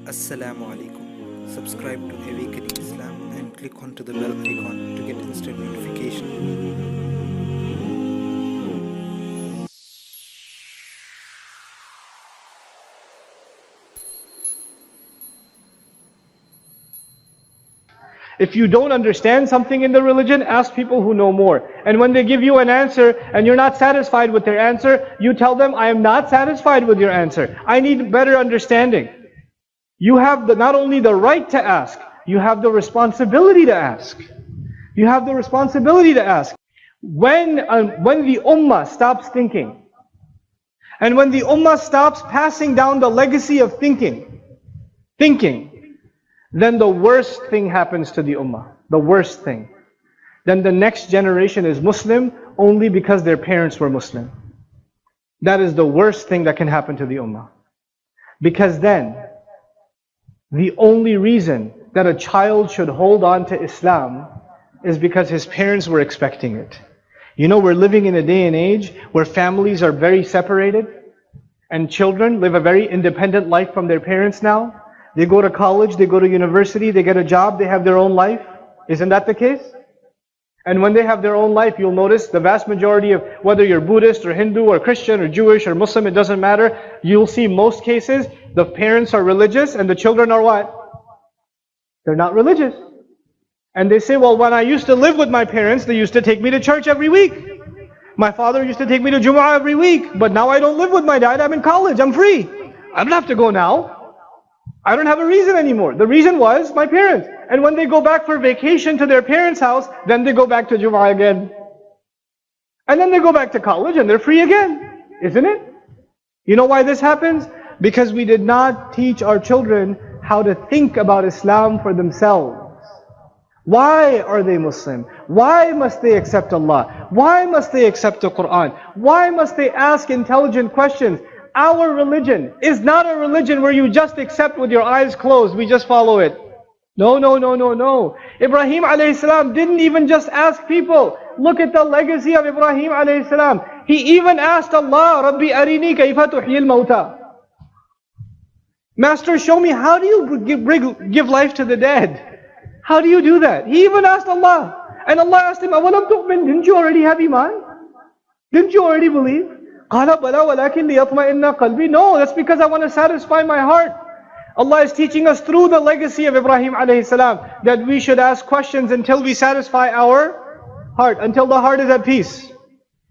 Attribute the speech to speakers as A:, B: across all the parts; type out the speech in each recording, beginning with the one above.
A: Assalamu alaikum. Subscribe to Awakening Islam and click onto the bell icon to get instant notification.
B: If you don't understand something in the religion, ask people who know more. And when they give you an answer and you're not satisfied with their answer, you tell them, I am not satisfied with your answer. I need better understanding. You have not only the right to ask, you have the responsibility to ask. You have the responsibility to ask. When the ummah stops thinking, and when the ummah stops passing down the legacy of thinking, then the worst thing happens to the ummah. The worst thing. Then the next generation is Muslim only because their parents were Muslim. That is the worst thing that can happen to the ummah. Because then, the only reason that a child should hold on to Islam is because his parents were expecting it. You know, we're living in a day and age where families are very separated and children live a very independent life from their parents now. They go to college, they go to university, they get a job, they have their own life. Isn't that the case? And when they have their own life, you'll notice the vast majority of, whether you're Buddhist or Hindu or Christian or Jewish or Muslim, it doesn't matter. You'll see most cases, the parents are religious and the children are what? They're not religious. And they say, well, when I used to live with my parents, they used to take me to church every week. My father used to take me to Jumu'ah every week. But now I don't live with my dad, I'm in college, I'm free. I don't have to go now. I don't have a reason anymore. The reason was my parents. And when they go back for vacation to their parents' house, then they go back to Jumu'ah again. And then they go back to college and they're free again. Isn't it? You know why this happens? Because we did not teach our children how to think about Islam for themselves. Why are they Muslim? Why must they accept Allah? Why must they accept the Quran? Why must they ask intelligent questions? Our religion is not a religion where you just accept with your eyes closed, we just follow it. No. Ibrahim alayhi salam didn't even just ask people. Look at the legacy of Ibrahim alayhi salam. He even asked Allah, Rabbi arini kayfa tuhyil mauta. Master, show me, how do you give life to the dead? How do you do that? He even asked Allah. And Allah asked him, awalam tu'min, didn't you already have iman? Didn't you already believe? قَالَ بَلَا وَلَكِنْ لِيَطْمَئِنَّ قَلْبِي. No, that's because I want to satisfy my heart. Allah is teaching us through the legacy of Ibrahim alayhi salam that we should ask questions until we satisfy our heart, until the heart is at peace.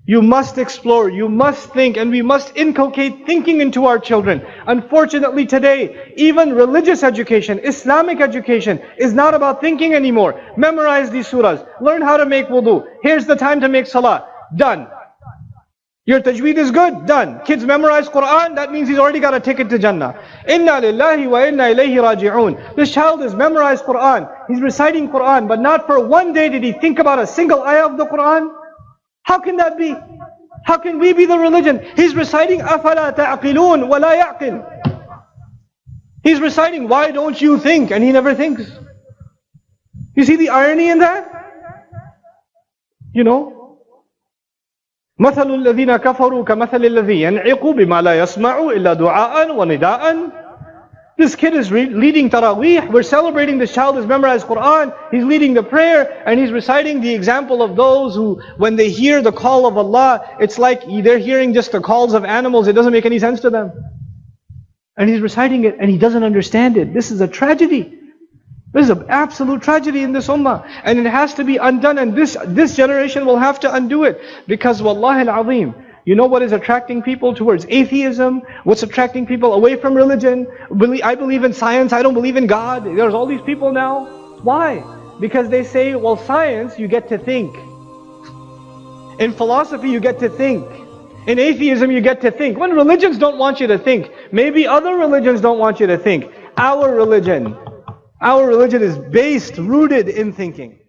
B: You must explore, you must think, and we must inculcate thinking into our children. Unfortunately today, even religious education, Islamic education is not about thinking anymore. Memorize these surahs, learn how to make wudu. Here's the time to make salah. Done. Your tajweed is good, done. Kids memorize Quran, that means he's already got a ticket to Jannah. Inna lillahi wa inna ilayhi raji'un. This child has memorized Quran, he's reciting Quran, but not for one day did he think about a single ayah of the Quran. How can that be? How can we be the religion? He's reciting أَفَلَا تَعْقِلُونَ وَلَا يَعْقِلُ. He's reciting, why don't you think? And he never thinks. You see the irony in that? You know? مَثَلُ الَّذِينَ كَفَرُوا كَمَثَلِ الَّذِي يَنْعِقُ بِمَا لَا يَسْمَعُ إِلَّا دُعَاءً وَنِدَاءً. This kid is leading Taraweeh. We're celebrating this child has memorized Quran. He's leading the prayer and he's reciting the example of those who, when they hear the call of Allah, it's like they're hearing just the calls of animals. It doesn't make any sense to them. And he's reciting it and he doesn't understand it. This is a tragedy. This is an absolute tragedy in this ummah. And it has to be undone, and this generation will have to undo it. Because wallahi al-azim, you know what is attracting people towards atheism? What's attracting people away from religion? I believe in science, I don't believe in God. There's all these people now. Why? Because they say, well, science, you get to think. In philosophy, you get to think. In atheism, you get to think. When religions don't want you to think, maybe other religions don't want you to think. Our religion is based, rooted in thinking.